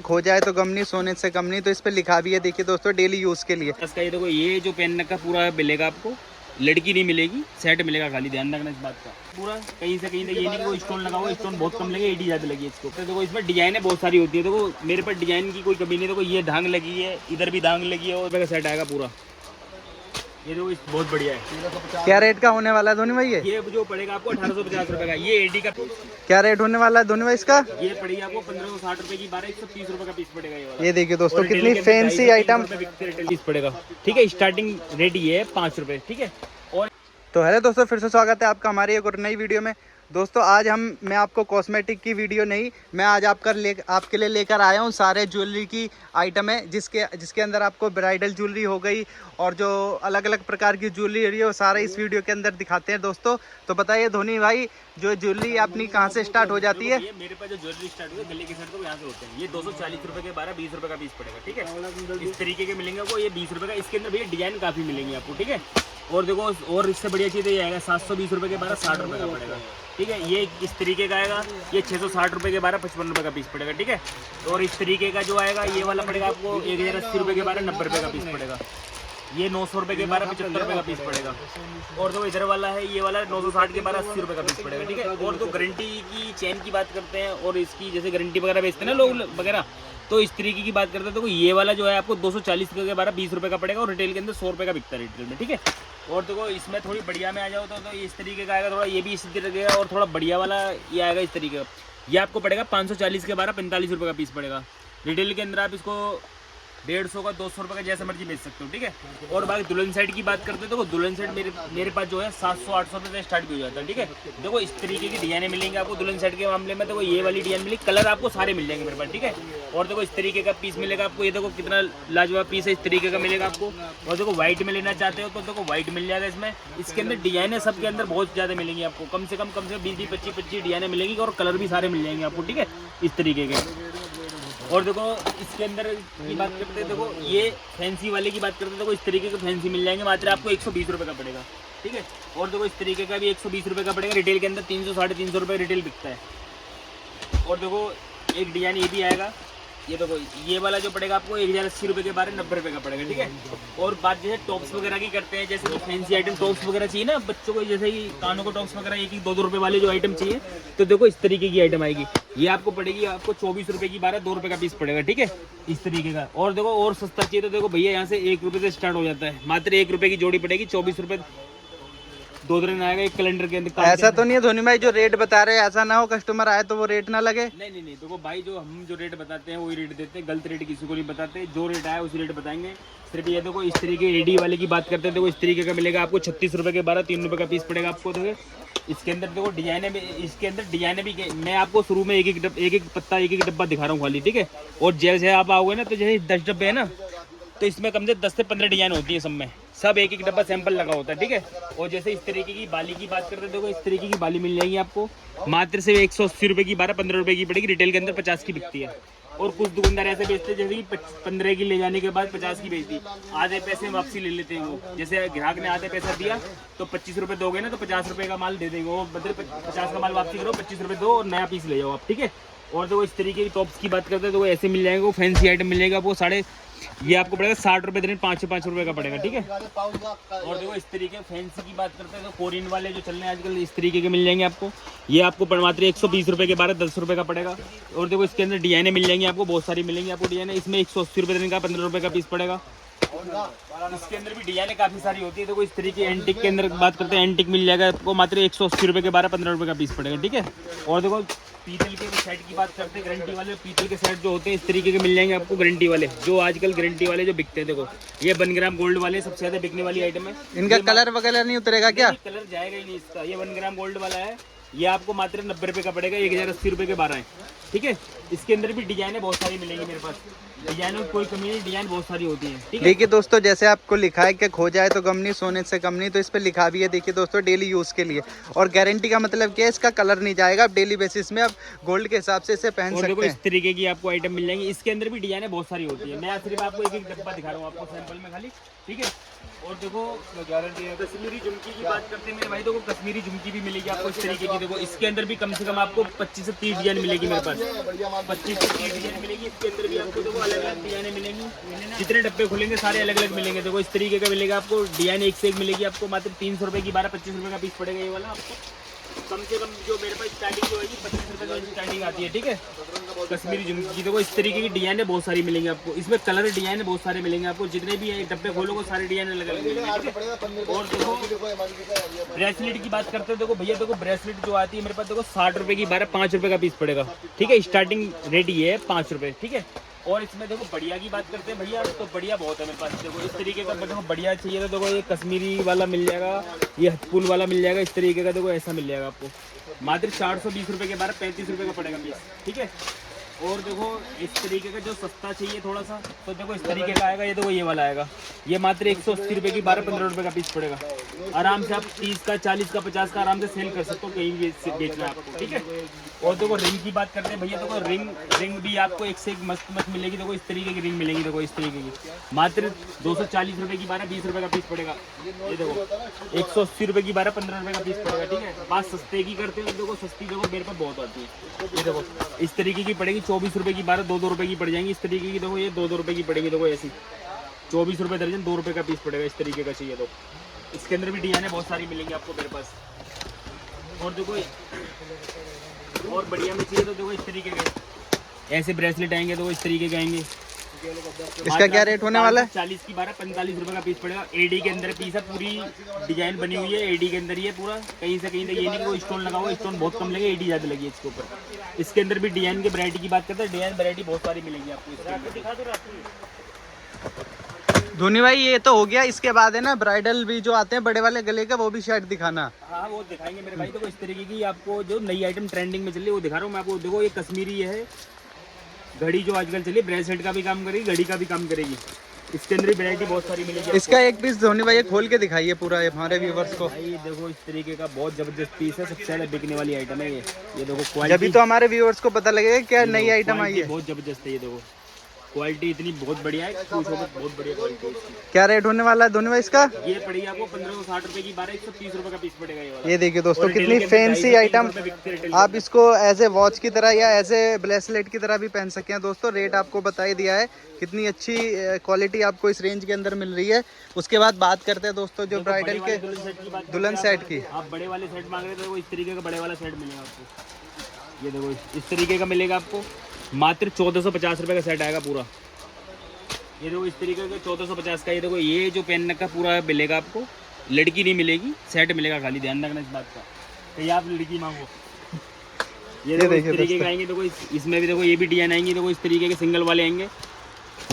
खो जाए तो गम नहीं, सोने से कम नहीं। तो इस पे लिखा भी है, देखिए दोस्तों, डेली यूज के लिए। इसका ये देखो, ये जो पेन का पूरा मिलेगा आपको, लड़की नहीं मिलेगी, सेट मिलेगा, खाली ध्यान रखना इस बात का। पूरा कहीं से कहीं तक ये नहीं कि वो स्टोन लगा हुआ, स्टोन बहुत कम लगे, एडी ज़्यादा लगी है इसको। तो देखो इसमें डिजाइने बहुत सारी होती है। देखो मेरे पास डिजाइन की कोई कमी नहीं। देखो ये धांग लगी है, इधर भी धांग लगी है, और सेट आएगा पूरा। ये देखो बहुत बढ़िया है। क्या रेट का होने वाला है धोनी भाई? ये जो पड़ेगा आपको 1850 रुपये का। ये एडी का क्या रेट होने वाला है धोनी भाई इसका? ये पड़ेगी आपको 1560 रुपये की, 130 रुपये का पीस पड़ेगा ये वाला। ये देखिए दोस्तों, कितनी फैंसी आइटम पीस पड़ेगा। ठीक है, स्टार्टिंग रेट ये है 5 रुपये। ठीक है। और तो हेलो दोस्तों, फिर से स्वागत है आपका हमारी एक और नई वीडियो में। दोस्तों आज मैं आपको कॉस्मेटिक की वीडियो नहीं, मैं आज आपके लिए लेकर आया हूँ सारे ज्वेलरी की आइटम है, जिसके अंदर आपको ब्राइडल ज्वेलरी हो गई और जो अलग अलग प्रकार की ज्वेलरी है वो सारे इस वीडियो के अंदर दिखाते हैं दोस्तों। तो बताइए धोनी भाई, जो ज्वेलरी अपनी कहाँ से स्टार्ट हो जाती है? ये मेरे पास जो ज्वेलरी स्टार्ट हुई है गले के सेट तो यहाँ से होते हैं। ये 240 रुपये के 12-20 रुपये का पीस पड़ेगा। ठीक है, इस तरीके के मिलेंगे आपको, ये 20 रुपये का। इसके अंदर भैया डिजाइन काफ़ी मिलेंगे आपको। ठीक है, और देखो और इससे बढ़िया चीज़ ये आएगा 720 रुपये के 12 60 रुपये का पड़ेगा। ठीक है, ये इस तरीके का आएगा, ये 660 रुपये के 12 55 रुपये का पीस पड़ेगा। ठीक है, और इस तरीके का जो आएगा ये वाला पड़ेगा आपको 1080 रुपये के 12 90 रुपये का पीस पड़ेगा। ये 900 रुपये के 12 75 रुपये का पीस पड़ेगा। और जो इधर वाला है ये वाला 960 के 12 80 रुपये का पीस पड़ेगा। ठीक है, और तो गारंटी की चेन की बात करते हैं और इसकी जैसे गारंटी वगैरह बेचते हैं ना लोग वगैरह, तो इस तरीके की बात करते हैं। तो ये वाला जो है आपको 240 रुपये के 12 20 रुपये का पड़ेगा, और रिटेल के अंदर 100 रुपये का बिकता है रिटेल में। ठीक है, और देखो इसमें थोड़ी बढ़िया में आ जाओ तो इस तरीके का आएगा, थोड़ा ये भी इस तरीके का, और थोड़ा बढ़िया वाला ये आएगा इस तरीके का। ये आपको पड़ेगा 540 के 12 45 रुपये का पीस पड़ेगा। रिटेल के अंदर आप इसको 150 का 200 रुपये का जैसे मर्जी बेच सकते हो। ठीक है, और बाकी दुल्हन सेट की बात करते हैं तो दुल्हन सेट मेरे पास जो है 700-800 रुपये से स्टार्ट भी हो जाता है। ठीक है, देखो इस तरीके की डिजाइने मिलेंगे आपको दुल्हन सेट के मामले में। देखो ये वाली डिजाइन मिलेगी, कलर आपको सारे मिल जाएंगे मेरे पास। ठीक है, और देखो इस तरीके का पीस मिलेगा आपको। ये देखो कितना लाजवाब पीस है, इस तरीके का मिलेगा आपको। और देखो व्हाइट में लेना चाहते हो तो देखो व्हाइट मिल जाएगा इसमें। इसके अंदर डिजाइने सबके अंदर बहुत ज़्यादा मिलेंगी आपको, कम से कम 20-25 डिजाइने मिलेंगी, और कलर भी सारे मिल जाएंगे आपको। ठीक है, इस तरीके के। और देखो इसके अंदर की बात करते हैं, देखो ये फैंसी वाले की बात करते हैं, देखो इस तरीके के फैंसी मिल जाएंगे, मात्र आपको 120 रुपये का पड़ेगा। ठीक है, और देखो इस तरीके का भी 120 रुपये का पड़ेगा। रिटेल के अंदर 300-350 रुपये रिटेल बिकता है। और देखो एक डिजाइन ये भी आएगा, ये देखो ये वाला जो पड़ेगा आपको 1080 रुपये के 12 90 रुपये का पड़ेगा। ठीक है, और बात जैसे टॉप्स वगैरह की करते हैं, जैसे कि फैंसी आइटम टॉप्स वगैरह चाहिए ना बच्चों को, जैसे कि कानों को टॉप्स वगैरह 1-2 रुपये वाले जो आइटम चाहिए, तो देखो इस तरीके की आइटम आएगी। ये आपको पड़ेगी आपको 24 रुपये की 12 2 रुपये का पीस पड़ेगा। ठीक है, इस तरीके का। और देखो और सस्ता चाहिए तो देखो भैया यहाँ से 1 रुपये से स्टार्ट हो जाता है, मात्र 1 रुपये की जोड़ी पड़ेगी, 24 रुपये 2 दिन आएगा एक कैलेंडर के अंदर। ऐसा तो नहीं है धोनी भाई जो रेट बता रहे हैं ऐसा ना हो कस्टमर आए तो वो रेट ना लगे? नहीं, देखो भाई जो हम जो रेट बताते हैं वही रेट देते हैं, गलत रेट किसी को नहीं बताते। जो रेट आया उसी रेट बताएंगे। सिर्फ ये देखो इस तरीके एडी वाले की बात करते हैं, देखो इस तरीके का मिलेगा आपको 36 रुपये के 12 3 रुपये का पीस पड़ेगा आपको। देखो इसके अंदर देखो डिजाइने भी, इसके अंदर डिजाइने भी मैं आपको शुरू में एक एक पत्ता एक डब्बा दिखा रहा हूँ खाली। ठीक है, और जैसे आप आओगे ना तो जैसे 10 डब्बे है ना, तो इसमें कम से 10 से 15 डिजाइन होती है, सब में सब एक डब्बा सैंपल लगा होता है। ठीक है, और जैसे इस तरीके की बाली की बात करते हैं, देखो इस तरीके की बाली मिल जाएगी आपको, मात्र से 180 रुपये की 12 15 रुपये की पड़ेगी। रिटेल के अंदर 50 की बिकती है। और कुछ दुकानदार ऐसे बेचते हैं जैसे कि 15 की ले जाने के बाद 50 की बेचती, आधे पैसे वापसी ले लेते हैं वो। जैसे ग्राहक ने आधे पैसा दिया तो 25 रुपये दोगे ना तो 50 रुपये का माल दे देंगे वो, बदले 50 का माल वापसी करो, 25 रुपये दो और नया पीस ले जाओ आप। ठीक है, और देखो इस तरीके की टॉप्स की बात करते हैं तो वो ऐसे मिल जाएंगे, वो फैंसी आइटम मिलेगा वो ये आपको पड़ेगा 60 रुपये दिन 505 रुपये का पड़ेगा। ठीक है, और देखो इस तरीके फैंसी की बात करते हैं तो कोरियन वाले जो चल रहे हैं आजकल इस तरीके के मिल जाएंगे आपको। ये आपको मात्र 120 रुपये के 12 10 रुपये का पड़ेगा। और देखो इसके अंदर डिजाइने मिल जाएंगी आपको, बहुत सारी मिलेंगी आपको डिजाइने। इसमें 180 रुपये दिन का 15 रुपये का पीस पड़ेगा। इसके अंदर भी डिजाइने काफ़ी सारी होती है। देखो इस तरीके एंटिक के अंदर बात करते हैं, एंटिक मिल जाएगा आपको, मात्र 180 रुपये के 12 15 रुपये का पीस पड़ेगा। ठीक है, और देखो पीतल के सेट की बात करते हैं, गारंटी वाले पीतल के सेट जो होते हैं इस तरीके के मिल जाएंगे आपको, गारंटी वाले जो आजकल गारंटी वाले जो बिकते हैं। देखो ये 1 ग्राम गोल्ड वाले सबसे ज्यादा बिकने वाली आइटम है। इनका कलर वगैरह नहीं उतरेगा क्या? कलर जाएगा ही नहीं इसका। ये 1 ग्राम गोल्ड वाला है, ये आपको मात्र 90 रुपये का पड़ेगा, 1080 रुपये के 12 है। ठीक है, इसके अंदर भी डिजाइने बहुत सारी मिलेंगी मेरे पास, डिजाइनों की कोई कमी नहीं, डिजाइन बहुत सारी होती है। ठीक है, देखिए दोस्तों जैसे आपको लिखा है कि खो जाए तो गम नहीं, सोने से कम नहीं, तो इस पे लिखा भी है देखिए दोस्तों डेली यूज के लिए। और गारंटी का मतलब क्या है, इसका कलर नहीं जाएगा, आप डेली बेसिस में आप गोल्ड के हिसाब से इसे पहन सकते हैं। इस तरीके की आपको आइटम मिल जाएंगी। इसके अंदर भी डिजाइने बहुत सारी होती है। मैं सिर्फ आपको एक डब्बा दिखा रहा हूँ आपको सैंपल में खाली। ठीक है, और देखो गारंटी है। कश्मीरी झुमकी की बात करते हैं मेरे भाई, देखो कश्मीरी झुमकी भी मिलेगी आपको इस तरीके की। देखो इसके अंदर भी कम से कम आपको 25 से 30 डिजाइन मिलेगी मेरे पास, 25 से 30 डिजाइन मिलेगी। इसके अंदर भी आपको देखो अलग अलग डिजाइने मिलेंगी, जितने डब्बे खुलेंगे सारे अलग अलग मिलेंगे। देखो इस तरीके का मिलेगा आपको, डिजाइन एक से एक मिलेगी आपको। मात्र 300 रुपये की 12-25 रुपये का पीस पड़ेगा ये वाला आपको। कम से कम जो मेरे पास स्टार्टिंग जो होगी 25 रुपये की स्टार्टिंग आती है, ठीक है। कश्मीरी झुमकी देखो इस तरीके की डिजाइन है बहुत सारी मिलेंगी आपको। इसमें कलर डिजाइन बहुत सारे मिलेंगे आपको, जितने भी डब्बे खोलोगे सारे डिजाइन अलग अलग मिलेंगे, ठीक है। और देखो ब्रेसलेट की बात करते हो, देखो भैया देखो ब्रेसलेट जो आती है मेरे पास देखो 60 रुपये की 5 रुपये का पीस पड़ेगा, ठीक है। स्टार्टिंग रेट ये है 5 रुपये, ठीक है। और इसमें देखो बढ़िया की बात करते हैं भैया, तो बढ़िया बहुत है मेरे पास। देखो इस तरीके का देखो बढ़िया चाहिए तो देखो ये कश्मीरी वाला मिल जाएगा, ये हथपुल वाला मिल जाएगा इस तरीके का। देखो ऐसा मिल जाएगा आपको मात्र 420 रुपये के 35 रुपये का पड़ेगा पीस, ठीक है। और देखो इस तरीके का जो सस्ता चाहिए थोड़ा सा, तो देखो इस तरीके का आएगा। ये देखो ये वाला आएगा, ये मात्र 180 रुपये की 12-15 रुपये का पीस पड़ेगा। आराम से आप 30 का 40 का 50 का आराम से सेल कर सकते हो, कहीं भी बेचना है आपको, ठीक है। और देखो रिंग की बात करते हैं भैया, देखो रिंग भी आपको एक से एक मस्त मिलेगी। देखो इस तरीके की रिंग मिलेगी, देखो इस तरीके की मात्र 240 रुपये की 12-20 रुपये का पीस पड़ेगा। ये देखो 180 रुपये की 12-15 रुपये का पीस पड़ेगा, ठीक है। बात सस्ते की करते हैं, देखो सस्ती देखो मेरे पास बहुत आती है। ये देखो इस तरीके की पड़ेगी 24 रुपये की 12, 2-2 रुपये की पड़ जाएंगी इस तरीके की। देखो ये 2-2 रुपये की पड़ेगी, देखो ऐसी 24 रुपये दर्जन, 2 रुपये का पीस पड़ेगा इस तरीके का चाहिए तो। इसके अंदर भी डिजाइने बहुत सारी मिलेंगी आपको मेरे पास। और देखो और बढ़िया में चाहिए तो देखो इस तरीके के ऐसे ब्रेसलेट आएंगे, तो इस तरीके के आएंगे। इसका क्या रेट होने वाला है? 40 की 12 45 रुपये का पीस पड़ेगा। एडी के अंदर पीस है, पूरी डिजाइन बनी हुई है एडी के अंदर ही है पूरा, कहीं से कहीं तक ये नहीं कि वो स्टोन लगा हुआ, स्टोन बहुत कम लगे, एडी ज़्यादा लगी है इसके ऊपर। इसके अंदर भी डिजाइन की वैरायटी की बात करते हैं, डिजाइन वैरायटी बहुत सारी मिलेगी आपको। दिखा दो धोनी भाई ये तो हो गया, इसके बाद है ना ब्राइडल भी जो आते हैं बड़े वाले गले का, वो भी शायद दिखाना। हाँ वो दिखाएंगे मेरे भाई। देखो इस तरीके की आपको जो नई आइटम ट्रेंडिंग में चल रही है वो दिखा रहा हूँ मैं आपको। देखो ये कश्मीरी है, घड़ी जो आजकल चली ब्रेसलेट का भी काम करेगी, घड़ी का भी काम करेगी। इसके अंदर वैरायटी बहुत सारी मिलेगी। इसका एक पीस धोनी भाई खोल के दिखाइए पूरा हमारे व्यूवर्स को। भाई देखो इस तरीके का बहुत जबरदस्त पीस है, सबसे ज्यादा बिकने वाली आइटम है ये देखो क्वालिटी। जब तो हमारे व्यूवर्स को पता लगेगा क्या नई आइटम आई है। बहुत जबरदस्त है ये देखो, क्वालिटी इतनी बहुत बढ़िया है, पूछो मत, बहुत बढ़िया क्वालिटी। क्या रेट होने वाला है धोनी भाई इसका? ये पड़ेगी आपको 1560 रुपए की 12 130 रुपए का पीस पड़ेगा ये वाला। ये देखिए दोस्तों कितनी फैंसी आइटम, आप इसको एज ए वॉच की तरह या एज ए ब्रेसलेट की तरह भी पहन सकते हैं दोस्तों। रेट आपको बता ही दिया है, कितनी अच्छी क्वालिटी आपको इस रेंज के अंदर मिल रही है। उसके बाद बात करते हैं दोस्तों जो ब्राइडल के दुल्हन सेट की। आप बड़े वाले सेट मांग रहे थे, वो इस तरीके का बड़े वाला सेट मिलेगा आपको। ये देखो इस तरीके का मिलेगा आपको, मात्र 1450 रुपये का सेट आएगा पूरा। ये देखो इस तरीके का 1450 का। ये देखो ये जो पहनने का पूरा मिलेगा आपको, लड़की नहीं मिलेगी, सेट मिलेगा खाली, ध्यान रखना इस बात का, कहीं आप लड़की मांगो। ये देखो इस तरीके का आएंगे, देखो इसमें भी देखो ये भी डिजाइन आएंगी, देखो इस तरीके के सिंगल वाले आएंगे,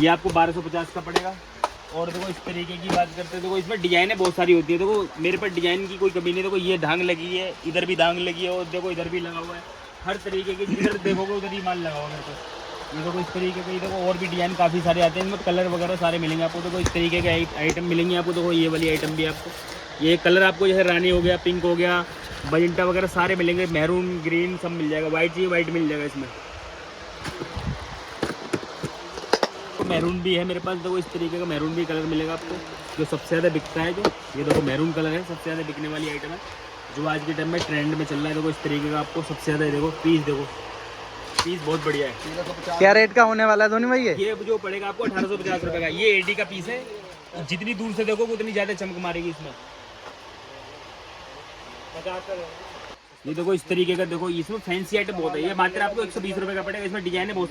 ये आपको 1250 का पड़ेगा। और देखो इस तरीके की बात करते हैं, देखो इसमें डिजाइनें बहुत सारी होती है। देखो मेरे पास डिजाइन की कोई कमी नहीं। देखो ये धांग लगी है, इधर भी धांग लगी है, और देखो इधर भी लगा हुआ है, हर तरीके के जिधर देखोगे उधर ही माल लगा हुआ है मेरे पास। ये देखो इस तरीके के, देखो और भी डिजाइन काफ़ी सारे आते हैं, इनमें कलर वगैरह सारे मिलेंगे आपको। देखो इस तरीके के आइटम मिलेंगे आपको। देखो ये वाली आइटम भी आपको, ये कलर आपको जैसे रानी हो गया, पिंक हो गया, मजेंटा वगैरह सारे मिलेंगे, मैरून ग्रीन सब मिल जाएगा। वाइट चाहिए वाइट मिल जाएगा इसमें, तो मैरून भी है मेरे पास। देखो इस तरीके का मैरून भी कलर मिलेगा आपको, जो सबसे ज़्यादा बिकता है। जो ये देखो मैरून कलर है, सबसे ज़्यादा बिकने वाली आइटम है, जो आज के टाइम में ट्रेंड में चल रहा है। देखो इस तरीके का आपको सबसे ज़्यादा, देखो पीस, देखो पीस बहुत बढ़िया है। क्या रेट का होने वाला है धोनी भाई? ये जो पड़ेगा आपको 1850 रुपये का। ये एडी का पीस है, जितनी दूर से देखोगे उतनी ज़्यादा चमक मारेगी इसमें। ये देखो इस तरीके का, देखो इसमें फैंसी आइटम बहुत है। ये मात्र आपको 120 रुपये का पड़ेगा। इसमें डिजाइने बहुत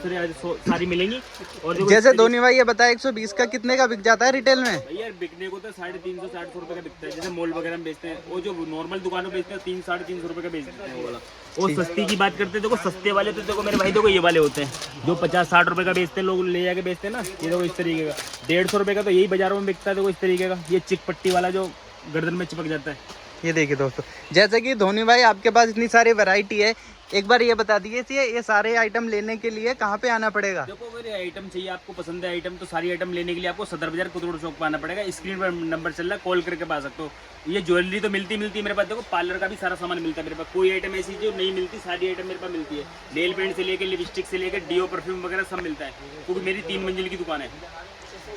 सारी मिलेंगी। और जैसे धोनी भाई ये बताया 120 का कितने का बिक जाता है रिटेल में? भैया बिकने को तो 350-400 रुपये का बिकता है, जैसे मॉल वगैरह में बेचते हैं। वो जो नॉर्मल दुकानों में बेचते हैं 300-350 रुपये का बेचते हैं वो वाला। और सस्ती की बात करते हैं, देखो सस्ते वाले तो देखो मेरे भाई देखो ये वाले होते हैं जो 50-60 रुपये का बेचते हैं, लोग ले जाके बेचते हैं ना। ये देखो इस तरीके का 150 रुपये का तो यही बाजारों में बिकता है। देखो इस तरीके का, ये चिक पट्टी वाला जो गर्दन में चिपक जाता है। ये देखिए दोस्तों, जैसे कि धोनी भाई आपके पास इतनी सारी वैरायटी है, एक बार ये बता दीजिए ये सारे आइटम लेने के लिए कहाँ पे आना पड़ेगा? देखो अगर आइटम चाहिए, आपको पसंद है आइटम, तो सारी आइटम लेने के लिए आपको सदर बाजार कुतुब चौक पर आना पड़ेगा। स्क्रीन पर नंबर चल रहा है, कॉल करके पा सकते हो। ये ज्वेलरी तो मिलती है मेरे पास। देखो पार्लर का भी सारा सामान मिलता है मेरे पास, कोई आइटम ऐसी जो नहीं मिलती, सारी आइटम मेरे पास मिलती है। नेल पेंट से लेकर लिपस्टिक से लेकर डीओ परफ्यूम वगैरह सब मिलता है, क्योंकि मेरी 3 मंजिल की दुकान है।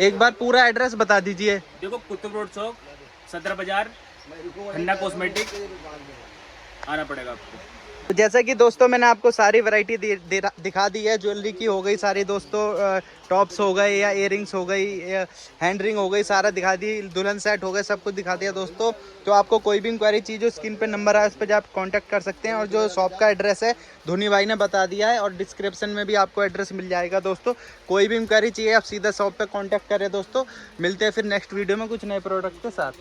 एक बार पूरा एड्रेस बता दीजिए। देखो कुतुब रोड चौक, सदर बाजार, खन्ना कॉस्मेटिक आना पड़ेगा आपको। तो जैसा कि दोस्तों मैंने आपको सारी वैरायटी दिखा दी है। ज्वेलरी की हो गई सारी दोस्तों, टॉप्स हो गए या इयररिंग्स हो गई, हैंड रिंग हो गई, सारा दिखा दी। दुल्हन सेट हो गए, सब कुछ दिखा दिया दोस्तों। तो आपको कोई भी इंक्वायरी चीज़ हो, स्क्रीन पे नंबर है, उस पर आप कांटेक्ट कर सकते हैं। और जो शॉप का एड्रेस है धोनी भाई ने बता दिया है, और डिस्क्रिप्शन में भी आपको एड्रेस मिल जाएगा दोस्तों। कोई भी इंक्वायरी चाहिए आप सीधा शॉप पर कॉन्टैक्ट करें दोस्तों। मिलते हैं फिर नेक्स्ट वीडियो में कुछ नए प्रोडक्ट के साथ।